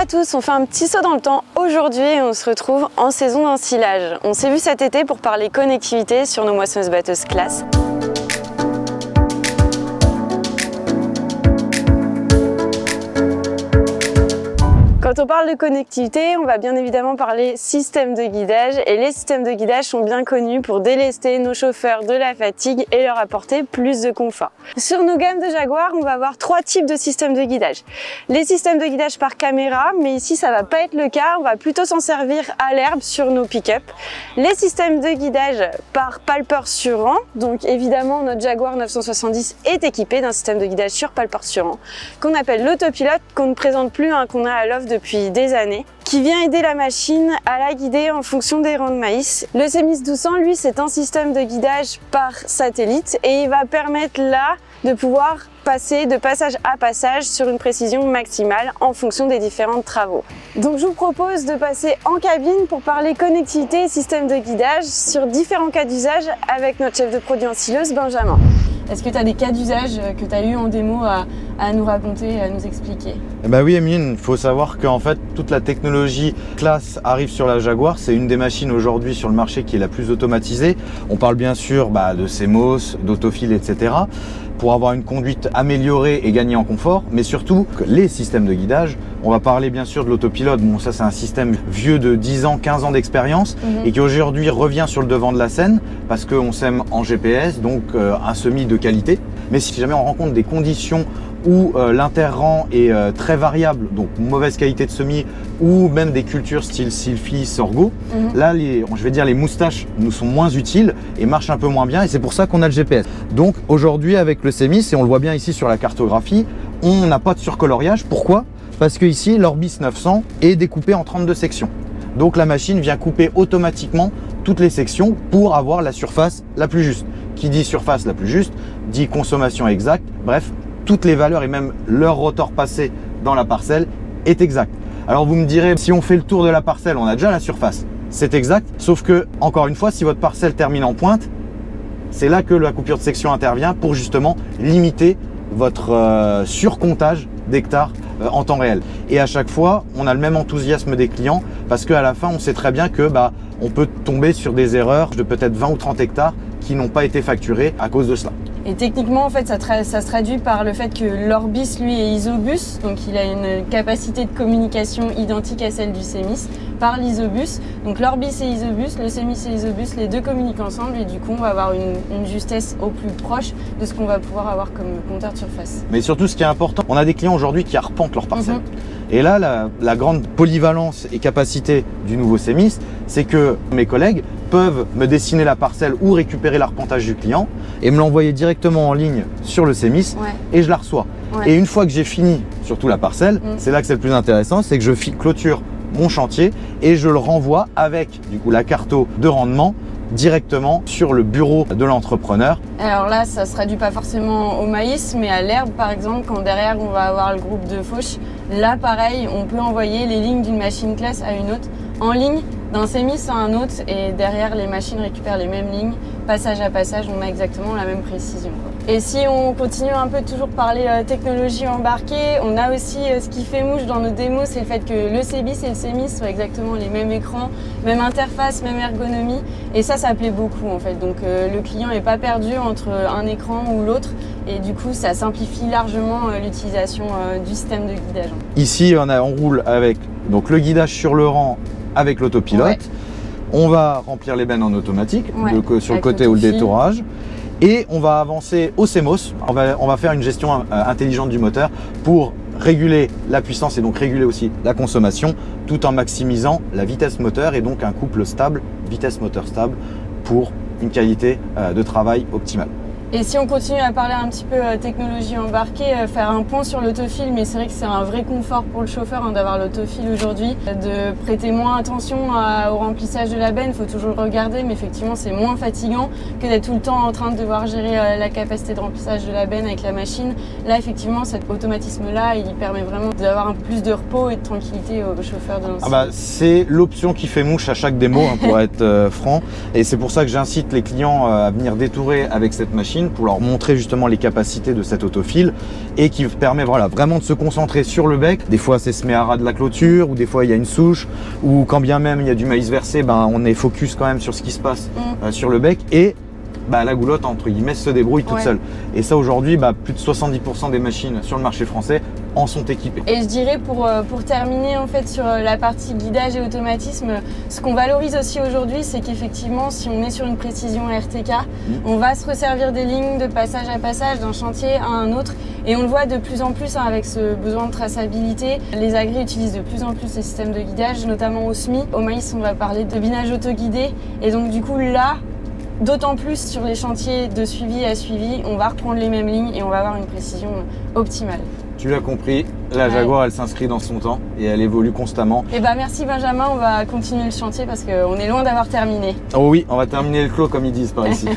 tous, on fait un petit saut dans le temps aujourd'hui et on se retrouve en saison d'ensilage. On s'est vu cet été pour parler connectivité sur nos moissonneuses-batteuses classe. Quand on parle de connectivité, on va bien évidemment parler système de guidage et les systèmes de guidage sont bien connus pour délester nos chauffeurs de la fatigue et leur apporter plus de confort. Sur nos gammes de Jaguar, on va avoir trois types de systèmes de guidage. Les systèmes de guidage par caméra, mais ici ça va pas être le cas, on va plutôt s'en servir à l'herbe sur nos pick-up. Les systèmes de guidage par palpeur sur rang, donc évidemment notre Jaguar 970 est équipé d'un système de guidage sur palpeur sur rang, qu'on appelle l'autopilote, qu'on ne présente plus, qu'on a à l'offre depuis des années, qui vient aider la machine à la guider en fonction des rangs de maïs. Le CEMIS 1200, lui, c'est un système de guidage par satellite et il va permettre là de pouvoir passer de passage à passage sur une précision maximale en fonction des différents travaux. Donc je vous propose de passer en cabine pour parler connectivité et système de guidage sur différents cas d'usage avec notre chef de produit ensileuse, Benjamin. Est-ce que tu as des cas d'usage que tu as eu en démo à nous raconter, à nous expliquer? Bah oui Emeline, il faut savoir qu'en fait toute la technologie classe arrive sur la Jaguar. C'est une des machines aujourd'hui sur le marché qui est la plus automatisée. On parle bien sûr de CMOS, d'autophile, etc. pour avoir une conduite améliorée et gagner en confort, mais surtout les systèmes de guidage. On va parler bien sûr de l'autopilote. Bon, ça c'est un système vieux de 10 ans, 15 ans d'expérience et qui aujourd'hui revient sur le devant de la scène parce qu'on s'aime en GPS, donc un semi de qualité. Mais si jamais on rencontre des conditions où l'interrang est très variable, donc mauvaise qualité de semis ou même des cultures style Sylphy, sorgho, là je vais dire les moustaches nous sont moins utiles et marchent un peu moins bien et c'est pour ça qu'on a le GPS. Donc aujourd'hui avec le CEMIS, et on le voit bien ici sur la cartographie, on n'a pas de surcoloriage. Pourquoi? Parce que ici l'Orbis 900 est découpé en 32 sections. Donc la machine vient couper automatiquement toutes les sections pour avoir la surface la plus juste. Qui dit surface la plus juste, dit consommation exacte, bref, toutes les valeurs et même leur rotor passé dans la parcelle est exact. Alors vous me direz, si on fait le tour de la parcelle, on a déjà la surface. C'est exact, sauf que, encore une fois, si votre parcelle termine en pointe, c'est là que la coupure de section intervient pour justement limiter votre surcomptage d'hectares en temps réel. Et à chaque fois, on a le même enthousiasme des clients parce qu'à la fin, on sait très bien que on peut tomber sur des erreurs de peut-être 20 ou 30 hectares qui n'ont pas été facturés à cause de cela. Et techniquement, en fait, ça se traduit par le fait que l'Orbis, lui, est isobus, donc il a une capacité de communication identique à celle du CEMIS par l'isobus. Donc l'Orbis est isobus, le CEMIS est isobus, les deux communiquent ensemble et du coup, on va avoir une justesse au plus proche de ce qu'on va pouvoir avoir comme compteur de surface. Mais surtout, ce qui est important, on a des clients aujourd'hui qui arpentent leur parcelle. Et là, la grande polyvalence et capacité du nouveau CEMIS, c'est que mes collègues peuvent me dessiner la parcelle ou récupérer l'arpentage du client et me l'envoyer directement en ligne sur le CEMIS et je la reçois. Et une fois que j'ai fini surtout la parcelle, c'est là que c'est le plus intéressant, c'est que je clôture mon chantier et je le renvoie avec du coup la carto de rendement directement sur le bureau de l'entrepreneur. Alors là, ça se traduit pas forcément au maïs, mais à l'herbe par exemple, quand derrière on va avoir le groupe de fauche, là pareil, on peut envoyer les lignes d'une machine classe à une autre en ligne, d'un CEMIS à un autre, et derrière les machines récupèrent les mêmes lignes, passage à passage, on a exactement la même précision. Et si on continue un peu toujours parler technologie embarquée, on a aussi ce qui fait mouche dans nos démos, c'est le fait que le CEBIS et le CEMIS soient exactement les mêmes écrans, même interface, même ergonomie, et ça plaît beaucoup en fait. Donc le client n'est pas perdu entre un écran ou l'autre, et du coup ça simplifie largement l'utilisation du système de guidage. Ici on roule avec donc le guidage sur le rang avec l'autopilote. On va remplir les bennes en automatique, sur le côté ou le détourage. Et on va avancer au CMOS. On va faire une gestion intelligente du moteur pour réguler la puissance et donc réguler aussi la consommation tout en maximisant la vitesse moteur et donc un couple stable, vitesse moteur stable pour une qualité de travail optimale. Et si on continue à parler un petit peu technologie embarquée, faire un point sur l'autofil, mais c'est vrai que c'est un vrai confort pour le chauffeur d'avoir l'autofil aujourd'hui, de prêter moins attention au remplissage de la benne, il faut toujours le regarder, mais effectivement c'est moins fatigant que d'être tout le temps en train de devoir gérer la capacité de remplissage de la benne avec la machine. Là effectivement cet automatisme-là, il permet vraiment d'avoir un peu plus de repos et de tranquillité au chauffeur de l'ensemble. C'est l'option qui fait mouche à chaque démo, pour être franc, et c'est pour ça que j'incite les clients à venir détourer avec cette machine. machine pour leur montrer justement les capacités de cet autofil et qui permet vraiment de se concentrer sur le bec. Des fois c'est se met à ras de la clôture ou des fois il y a une souche ou quand bien même il y a du maïs versé, on est focus quand même sur ce qui se passe sur le bec et la goulotte entre guillemets se débrouille toute seule. Et ça aujourd'hui, plus de 70% des machines sur le marché français en sont équipées. Et je dirais pour terminer en fait sur la partie guidage et automatisme, ce qu'on valorise aussi aujourd'hui, c'est qu'effectivement si on est sur une précision RTK, on va se resservir des lignes de passage à passage d'un chantier à un autre. Et on le voit de plus en plus avec ce besoin de traçabilité. Les agris utilisent de plus en plus les systèmes de guidage, notamment au SMI. Au maïs, on va parler de binage autoguidé. Et donc du coup là, d'autant plus sur les chantiers de suivi à suivi, on va reprendre les mêmes lignes et on va avoir une précision optimale. Tu l'as compris, la Jaguar elle s'inscrit dans son temps et elle évolue constamment. Et merci Benjamin, on va continuer le chantier parce qu'on est loin d'avoir terminé. Oh oui, on va terminer le clos comme ils disent par ici.